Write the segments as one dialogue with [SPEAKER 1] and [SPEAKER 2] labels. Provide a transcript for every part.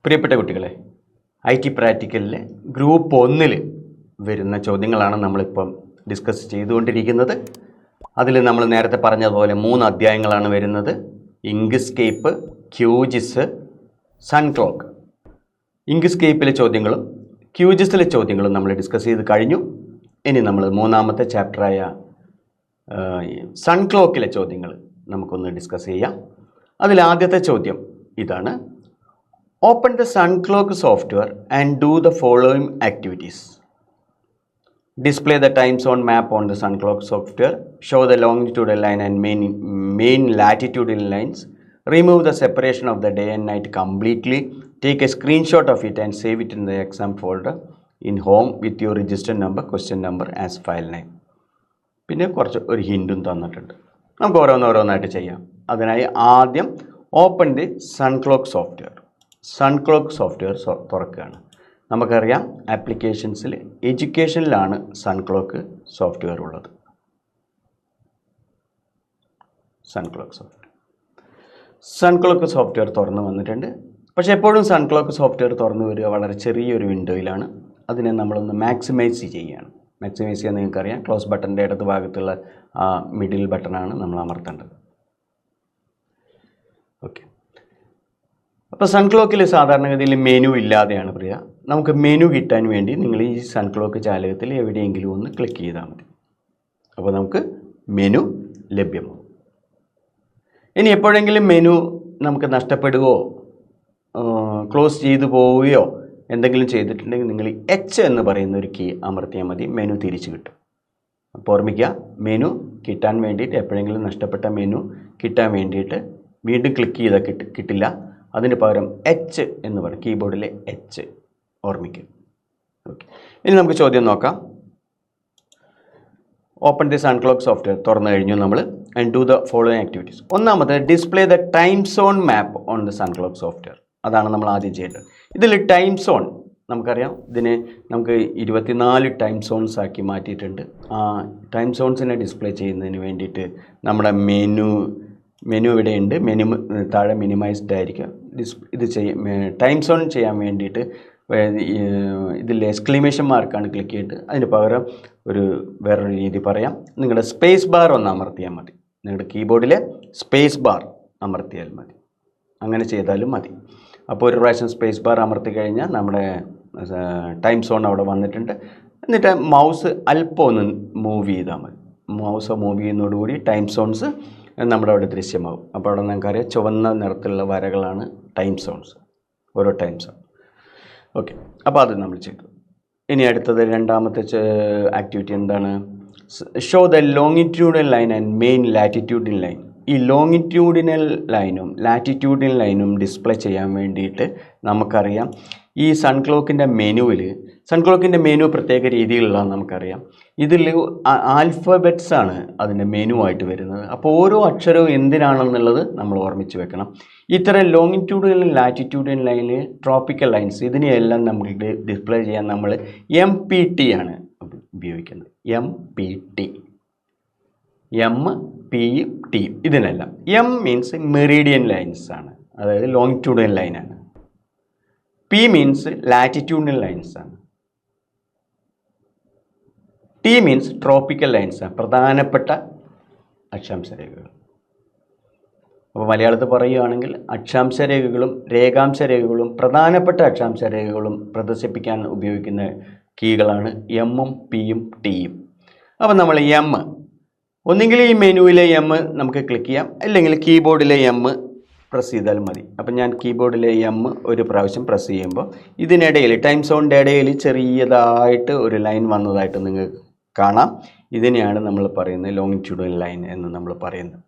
[SPEAKER 1] പ്രിയപ്പെട്ട കുട്ടികളെ, IT പ്രാക്ടിക്കലിലെ group 1 വരുന്ന ചോദ്യങ്ങളാണ് നമ്മളിപ്പം ഡിസ്കസ് ചെയ്തുകൊണ്ടിരിക്കുന്നത്. അതിൽ നമ്മൾ നേരത്തെ പറഞ്ഞതുപോലെ 3 അധ്യായങ്ങളാണ് വരുന്നത്. Inkscape, QGIS, Sunclock. ഇങ്ക്സ്കേപ്പിലെ ചോദ്യങ്ങളും ക്യൂജിസിലെ ചോദ്യങ്ങളും നമ്മൾ ഡിസ്കസ് ചെയ്ത് കഴിഞ്ഞു. ഇനി നമ്മൾ മൂന്നാമത്തെ ചാപ്റ്ററായ സൺക്ലോക്കിലെ ചോദ്യങ്ങൾ നമുക്കൊന്ന് ഡിസ്കസ് ചെയ്യാം. അതിൽ ആദ്യത്തെ ചോദ്യം ഇതാണ്: Open the SunClock software and do the following activities. Display the time zone map on the SunClock software. Show the longitudinal line and main latitudinal lines. Remove the separation of the day and night completely. Take a screenshot of it and save it in the exam folder in home with your register number, question number as file name. പിന്നെ കുറച്ച് ഒരു ഹിൻറ്റും തന്നിട്ടുണ്ട്. നമുക്ക് ഓരോന്നായിട്ട് ചെയ്യാം. അതിനായി ആദ്യം open the Sunclock software. Sunclock software തുറക്കുകയാണ്. നമുക്കറിയാം ആപ്ലിക്കേഷൻസിൽ എഡ്യൂക്കേഷനിലാണ് സൺക്ലോക്ക് സോഫ്റ്റ്വെയർ ഉള്ളത്. സൺക്ലോക്ക് സോഫ്റ്റ്വെയർ തുറന്നു വന്നിട്ടുണ്ട്. പക്ഷേ എപ്പോഴും സൺക്ലോക്ക് സോഫ്റ്റ്വെയർ തുറന്നു വരിക വളരെ ചെറിയൊരു വിൻഡോയിലാണ്. അതിനെ നമ്മളൊന്ന് മാക്സിമൈസ് ചെയ്യുകയാണ്. മാക്സിമൈസ് ചെയ്യാൻ നിങ്ങൾക്കറിയാം, ക്ലോസ് ബട്ടൻ്റെ ഇടത് ഭാഗത്തുള്ള ആ മിഡിൽ ബട്ടണാണ് നമ്മൾ അമർത്തേണ്ടത്. ഓക്കെ, അപ്പോൾ സൺക്ലോക്കിൽ സാധാരണഗതിയിൽ മെനു ഇല്ലാതെയാണ് പ്രിയ. നമുക്ക് മെനു കിട്ടാൻ വേണ്ടി നിങ്ങൾ ഈ സൺക്ലോക്ക് ജാലകത്തിൽ എവിടെയെങ്കിലും ഒന്ന് ക്ലിക്ക് ചെയ്താൽ മതി. അപ്പോൾ നമുക്ക് മെനു ലഭ്യമാകും. ഇനി എപ്പോഴെങ്കിലും മെനു നമുക്ക് നഷ്ടപ്പെടുകയോ ക്ലോസ് ചെയ്തു പോവുകയോ എന്തെങ്കിലും ചെയ്തിട്ടുണ്ടെങ്കിൽ നിങ്ങൾ എച്ച് എന്ന് പറയുന്ന ഒരു കീ അമർത്തിയാൽ മതി, മെനു തിരിച്ചു കിട്ടും. അപ്പോൾ ഓർമ്മിക്കുക, മെനു കിട്ടാൻ വേണ്ടിയിട്ട്, എപ്പോഴെങ്കിലും നഷ്ടപ്പെട്ട മെനു കിട്ടാൻ വേണ്ടിയിട്ട് വീണ്ടും ക്ലിക്ക് ചെയ്താൽ കിട്ടില്ല. അതിന് പകരം എച്ച് എന്ന് പറയും, കീബോർഡിലെ എച്ച് ഓർമ്മിക്കുക. ഓക്കെ, ഇനി നമുക്ക് ചോദ്യം നോക്കാം. ഓപ്പൺ ദി സൺക്ലോക്ക് സോഫ്റ്റ്വെയർ തുറന്നു കഴിഞ്ഞു നമ്മൾ. And do the following activities. ഒന്നാമത് display the time zone map on the Sunclock software. അതാണ് നമ്മൾ ആദ്യം ചെയ്യേണ്ടത്. ഇതിൽ ടൈം സോൺ നമുക്കറിയാം, ഇതിനെ നമുക്ക് 24 ടൈം സോൺസ് ആക്കി മാറ്റിയിട്ടുണ്ട്. ആ ടൈം സോൺസിനെ ഡിസ്പ്ലേ ചെയ്യുന്നതിന് വേണ്ടിയിട്ട് നമ്മുടെ മെനു ഇവിടെയുണ്ട്. മെനു താഴെ മിനിമൈസ്ഡ് ആയിരിക്കും. ഇത് ടൈം സോൺ ചെയ്യാൻ വേണ്ടിയിട്ട് ഇതിൽ എക്സ്ക്ലമേഷൻ മാർക്കാണ് ക്ലിക്ക് ചെയ്തിട്ട് അതിന് പകരം വേറൊരു രീതി പറയാം. നിങ്ങളുടെ സ്പേസ് ബാർ ഒന്ന് അമർത്തിയാൽ മതി. നിങ്ങളുടെ കീബോർഡിലെ സ്പേസ് ബാർ അമർത്തിയാൽ മതി. അങ്ങനെ ചെയ്താലും മതി. അപ്പോൾ ഒരു പ്രാവശ്യം സ്പേസ് ബാർ അമർത്തി കഴിഞ്ഞാൽ നമ്മുടെ ടൈം സോൺ അവിടെ വന്നിട്ടുണ്ട്. എന്നിട്ട് മൗസ് അല്പം ഒന്ന് മൂവ് ചെയ്താൽ മതി. മൗസ് മൂവ് ചെയ്യുന്നതോടുകൂടി ടൈം സോൺസ് നമ്മുടെ അവിടെ ദൃശ്യമാകും. അപ്പോൾ അവിടെ നമുക്കറിയാം ചുവന്ന നിറത്തിലുള്ള വരകളാണ് ടൈം സോൺസ്, ഓരോ ടൈം സോൺ. ഓക്കെ, അപ്പോൾ അത് നമ്മൾ ചെയ്തു. ഇനി അടുത്തത് രണ്ടാമത്തെ ആക്ടിവിറ്റി എന്താണ്? Show the longitudinal line and main latitudinal line. ഈ ലോങ്ങിറ്റ്യൂഡിനൽ ലൈനും ലാറ്റിറ്റ്യൂഡിനൽ ലൈനും ഡിസ്പ്ലേ ചെയ്യാൻ വേണ്ടിയിട്ട് നമുക്കറിയാം ഈ സൺക്ലോക്കിൻ്റെ മെനു പ്രത്യേക രീതിയിലുള്ളതാണ് നമുക്കറിയാം. ഇതിൽ ആൽഫബറ്റ്സ് ആണ് അതിൻ്റെ മെനു ആയിട്ട് വരുന്നത്. അപ്പോൾ ഓരോ അക്ഷരവും എന്തിനാണെന്നുള്ളത് നമ്മൾ ഓർമ്മിച്ച് വെക്കണം. ഇത്തരം longitudinal latitudinal line, tropical lines, ഇതിനെയെല്ലാം നമുക്ക് ഡിസ്പ്ലേ ചെയ്യാൻ നമ്മൾ MPT ആണ് ഉപയോഗിക്കുന്നത്. MPT, MPT ഇതിനെല്ലാം. M മീൻസ് മെറീഡിയൻ ലൈൻസ് ആണ്, അതായത് ലോങ്ങിറ്റ്യൂഡിനൽ ലൈനാണ്. P മീൻസ് ലാറ്റിറ്റ്യൂഡിനൽ ലൈൻസ് ആണ്. T മീൻസ് ട്രോപ്പിക്കൽ ലൈൻസ് ആണ്, പ്രധാനപ്പെട്ട അക്ഷാംശരേഖകൾ. അപ്പോൾ മലയാളത്തിൽ പറയുകയാണെങ്കിൽ അക്ഷാംശരേഖകളും രേഖാംശരേഖകളും പ്രധാനപ്പെട്ട അക്ഷാംശരേഖകളും പ്രദർശിപ്പിക്കാൻ ഉപയോഗിക്കുന്ന കീകളാണ് എമ്മും പിയും ടിയും. അപ്പോൾ നമ്മൾ M, ഒന്നുകിൽ ഈ മെനുവിലെ M നമുക്ക് ക്ലിക്ക് ചെയ്യാം, അല്ലെങ്കിൽ കീബോർഡിലെ M പ്രസ് ചെയ്താൽ മതി. അപ്പം ഞാൻ കീബോർഡിലെ M ഒരു പ്രാവശ്യം പ്രസ് ചെയ്യുമ്പോൾ ഇതിനിടയിൽ ടൈം സോണിൻ്റെ ഇടയിൽ ചെറിയതായിട്ട് ഒരു ലൈൻ വന്നതായിട്ട് നിങ്ങൾക്ക് കാണാം. ഇതിനെയാണ് നമ്മൾ പറയുന്നത് ലോങ്ങിറ്റ്യൂഡിനൽ ലൈൻ എന്ന് നമ്മൾ പറയുന്നത്.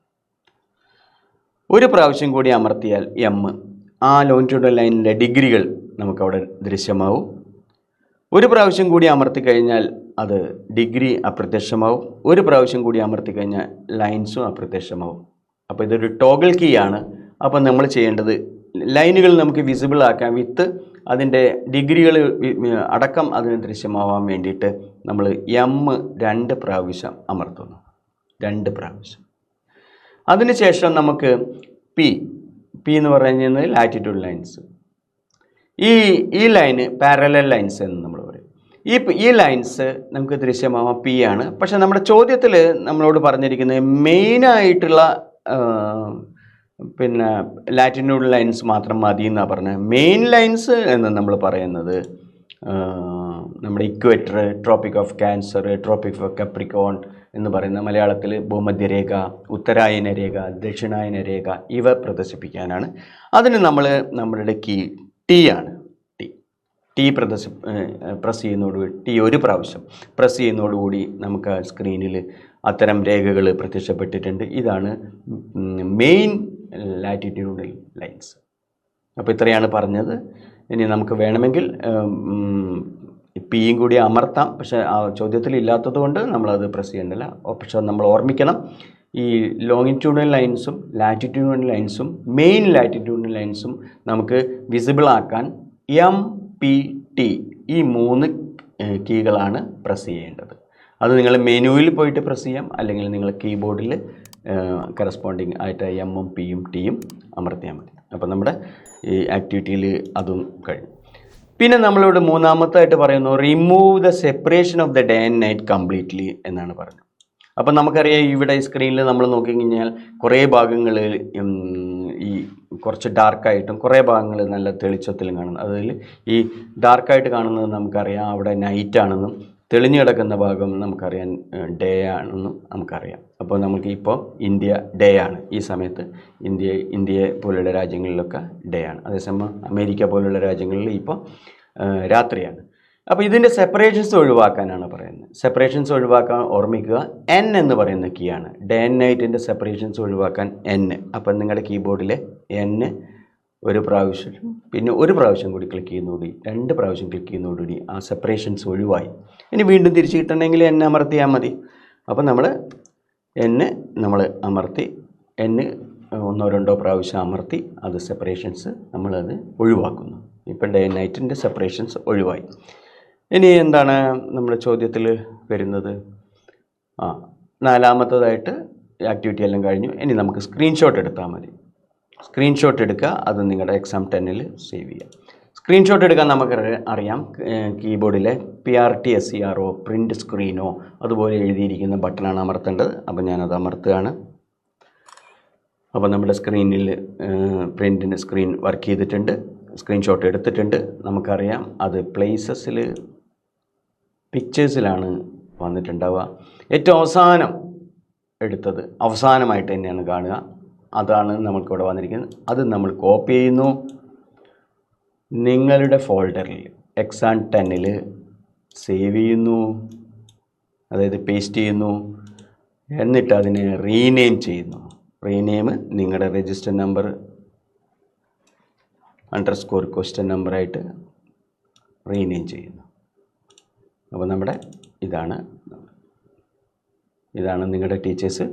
[SPEAKER 1] ഒരു പ്രാവശ്യം കൂടി അമർത്തിയാൽ M, ആ ലോങ്ങിറ്റ്യൂഡിനൽ ലൈനിൻ്റെ ഡിഗ്രികൾ നമുക്കവിടെ ദൃശ്യമാവും. ഒരു പ്രാവശ്യം കൂടി അമർത്തി കഴിഞ്ഞാൽ അത് ഡിഗ്രി അപ്രത്യക്ഷമാവും. ഒരു പ്രാവശ്യം കൂടി അമർത്തി കഴിഞ്ഞാൽ ലൈൻസും അപ്രത്യക്ഷമാവും. അപ്പോൾ ഇതൊരു ടോഗിൾ കീ ആണ്. അപ്പോൾ നമ്മൾ ചെയ്യേണ്ടത് ലൈനുകൾ നമുക്ക് വിസിബിൾ ആക്കാൻ വിത്ത് അതിൻ്റെ ഡിഗ്രികൾ അടക്കം അതിന് ദൃശ്യമാവാൻ വേണ്ടിയിട്ട് നമ്മൾ M 2 പ്രാവശ്യം അമർത്തുന്നു, 2 പ്രാവശ്യം. അതിനുശേഷം നമുക്ക് P എന്ന് പറഞ്ഞു കഴിഞ്ഞാൽ ലാറ്റിറ്റ്യൂഡ് ലൈൻസ്. ഈ ലൈന് പാരലൽ ലൈൻസ് എന്ന് നമ്മൾ പറയും. ഈ ലൈൻസ് നമുക്ക് ദൃശ്യമാവാം പി ആണ്. പക്ഷെ നമ്മുടെ ചോദ്യത്തിൽ നമ്മളോട് പറഞ്ഞിരിക്കുന്നത് മെയിനായിട്ടുള്ള പിന്നെ ലാറ്റിറ്റ്യൂഡ് ലൈൻസ് മാത്രം മതി എന്നാണ് പറഞ്ഞത്. മെയിൻ ലൈൻസ് എന്ന് നമ്മൾ പറയുന്നത് നമ്മുടെ equator, tropic of cancer, tropic of Capricorn എന്ന് പറയുന്ന മലയാളത്തിൽ ഭൂമധ്യരേഖ, ഉത്തരായന രേഖ, ദക്ഷിണായന രേഖ ഇവ പ്രദർശിപ്പിക്കാനാണ്. അതിന് നമ്മളുടെ കീ ടി ആണ്. ടി പ്രസ് ചെയ്യുന്നതോടുകൂടി ടി ഒരു പ്രാവശ്യം പ്രസ് ചെയ്യുന്നതോടുകൂടി നമുക്ക് സ്ക്രീനിൽ അത്തരം രേഖകൾ പ്രത്യക്ഷപ്പെട്ടിട്ടുണ്ട്. ഇതാണ് മെയിൻ ലാറ്റിറ്റ്യൂഡൽ ലൈൻസ്. അപ്പോൾ ഇത്രയാണ് പറഞ്ഞത്. ഇനി നമുക്ക് വേണമെങ്കിൽ പിയും കൂടി അമർത്താം. പക്ഷേ ആ ചോദ്യത്തിൽ ഇല്ലാത്തത് കൊണ്ട് നമ്മളത് പ്രസ് ചെയ്യണ്ടല്ല. പക്ഷെ നമ്മൾ ഓർമ്മിക്കണം, ഈ ലോങ്ങിറ്റ്യൂഡൽ ലൈൻസും ലാറ്റിറ്റ്യൂഡൽ ലൈൻസും മെയിൻ ലാറ്റിറ്റ്യൂഡൽ ലൈൻസും നമുക്ക് വിസിബിൾ ആക്കാൻ MPT ഈ 3 കീകളാണ് പ്രസ് ചെയ്യേണ്ടത്. അത് നിങ്ങൾ മെനുവിൽ പോയിട്ട് പ്രസ് ചെയ്യാം, അല്ലെങ്കിൽ നിങ്ങൾ കീബോർഡിൽ കറസ്പോണ്ടിങ് ആയിട്ട് എമ്മും പിയും ടിയും അമർത്തിയാൽ മതി. അപ്പോൾ നമ്മുടെ ഈ ആക്ടിവിറ്റിയിൽ അതും കഴിഞ്ഞു. പിന്നെ നമ്മളിവിടെ മൂന്നാമത്തായിട്ട് പറയുന്നു remove the separation of the day and night completely എന്നാണ് പറഞ്ഞത്. അപ്പം നമുക്കറിയാം ഇവിടെ സ്ക്രീനിൽ നമ്മൾ നോക്കിക്കഴിഞ്ഞാൽ കുറേ ഭാഗങ്ങൾ ഈ കുറച്ച് ഡാർക്കായിട്ടും കുറേ ഭാഗങ്ങൾ നല്ല തെളിച്ചത്തിലും കാണുന്നു. അതിൽ ഈ ഡാർക്കായിട്ട് കാണുന്നത് നമുക്കറിയാം അവിടെ നൈറ്റാണെന്നും തെളിഞ്ഞു കിടക്കുന്ന ഭാഗം നമുക്കറിയാം ഡേ ആണെന്നും നമുക്കറിയാം. അപ്പോൾ നമുക്ക് ഇപ്പോൾ ഇന്ത്യ ഡേ ആണ്. ഈ സമയത്ത് ഇന്ത്യയെ പോലുള്ള രാജ്യങ്ങളിലൊക്കെ ഡേ ആണ്. അതേസമയം അമേരിക്ക പോലുള്ള രാജ്യങ്ങളിൽ ഇപ്പോൾ രാത്രിയാണ്. അപ്പോൾ ഇതിൻ്റെ സെപ്പറേഷൻസ് ഒഴിവാക്കാനാണ് പറയുന്നത്. സെപ്പറേഷൻസ് ഒഴിവാക്കാൻ ഓർമ്മിക്കുക N എന്ന് പറയുന്ന കീ ആണ്. ഡേ ആൻഡ് നൈറ്റിൻ്റെ സെപ്പറേഷൻസ് ഒഴിവാക്കാൻ N. അപ്പം നിങ്ങളുടെ കീബോർഡിലെ N ഒരു പ്രാവശ്യം പിന്നെ ഒരു പ്രാവശ്യം കൂടി ക്ലിക്ക് ചെയ്യുന്നതോടുകൂടി 2 പ്രാവശ്യം ക്ലിക്ക് ചെയ്യുന്നതോടുകൂടി ആ സെപ്പറേഷൻസ് ഒഴിവായി. ഇനി വീണ്ടും തിരിച്ച് കിട്ടണമെങ്കിൽ N അമർത്തിയാൽ മതി. അപ്പം നമ്മൾ അമർത്തി N 1-2 പ്രാവശ്യം അമർത്തി അത് സെപ്പറേഷൻസ് നമ്മളത് ഒഴിവാക്കുന്നു. ഇപ്പം ഡേ ആൻഡ് നൈറ്റിൻ്റെ സെപ്പറേഷൻസ് ഒഴിവായി. ഇനി എന്താണ് നമ്മുടെ ചോദ്യത്തിൽ വരുന്നത്? നാലാമത്തതായിട്ട് ആക്ടിവിറ്റി എല്ലാം കഴിഞ്ഞു. ഇനി നമുക്ക് സ്ക്രീൻഷോട്ട് എടുത്താൽ മതി. സ്ക്രീൻഷോട്ട് എടുക്കുക, അത് നിങ്ങളുടെ എക്സാം 10ൽ സേവ് ചെയ്യുക. സ്ക്രീൻഷോട്ട് എടുക്കാൻ നമുക്ക് അറിയാം, കീബോർഡിലെ PRTSCRO പ്രിൻറ്റ് സ്ക്രീനോ അതുപോലെ എഴുതിയിരിക്കുന്ന ബട്ടണാണ് അമർത്തേണ്ടത്. അപ്പോൾ ഞാനത് അമർത്തുകയാണ്. അപ്പോൾ നമ്മുടെ സ്ക്രീനിൽ പ്രിൻറ്റിൻ്റെ സ്ക്രീൻ വർക്ക് ചെയ്തിട്ടുണ്ട്. സ്ക്രീൻഷോട്ട് എടുത്തിട്ടുണ്ട്. നമുക്കറിയാം അത് പ്ലേസസിൽ പിക്ചേഴ്സിലാണ് വന്നിട്ടുണ്ടാവുക. ഏറ്റവും അവസാനം എടുത്തത് അവസാനമായിട്ട് തന്നെയാണ് കാണുക. അതാണ് നമുക്കിവിടെ വന്നിരിക്കുന്നത്. അത് നമ്മൾ കോപ്പി ചെയ്യുന്നു, നിങ്ങളുടെ ഫോൾഡറിൽ എക്സാം 10ൽ സേവ് ചെയ്യുന്നു, അതായത് പേസ്റ്റ് ചെയ്യുന്നു. എന്നിട്ട് അതിനെ റീനെയിം ചെയ്യുന്നു. റീനെയിം നിങ്ങളുടെ രജിസ്റ്റർ നമ്പർ _question നമ്പറായിട്ട് റീനെയിം ചെയ്യുന്നു. അപ്പോൾ നമ്മുടെ ഇതാണ് നിങ്ങളുടെ ടീച്ചേഴ്സ്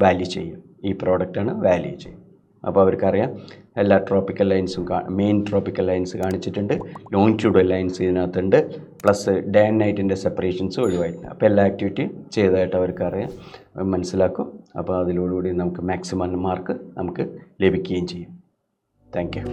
[SPEAKER 1] വാല്യൂ ചെയ്യും. ഈ പ്രോഡക്റ്റാണ് വാല്യൂ ചെയ്യും. അപ്പോൾ അവർക്കറിയാം എല്ലാ ട്രോപ്പിക്കൽ ലൈൻസും മെയിൻ ട്രോപ്പിക്കൽ ലൈൻസ് കാണിച്ചിട്ടുണ്ട്, ലോങ്ങിറ്റ്യൂഡൽ ലൈൻസ് ഇതിനകത്തുണ്ട്, പ്ലസ് ഡേ ആൻഡ് നൈറ്റിൻ്റെ സെപ്പറേഷൻസ് ഒഴിവായിട്ടുണ്ട്. അപ്പോൾ എല്ലാ ആക്ടിവിറ്റിയും ചെയ്തതായിട്ട് അവർക്കറിയാം, മനസ്സിലാക്കും. അപ്പോൾ അതിലൂടെ നമുക്ക് മാക്സിമം മാർക്ക് നമുക്ക് ലഭിക്കുകയും ചെയ്യും. Thank you.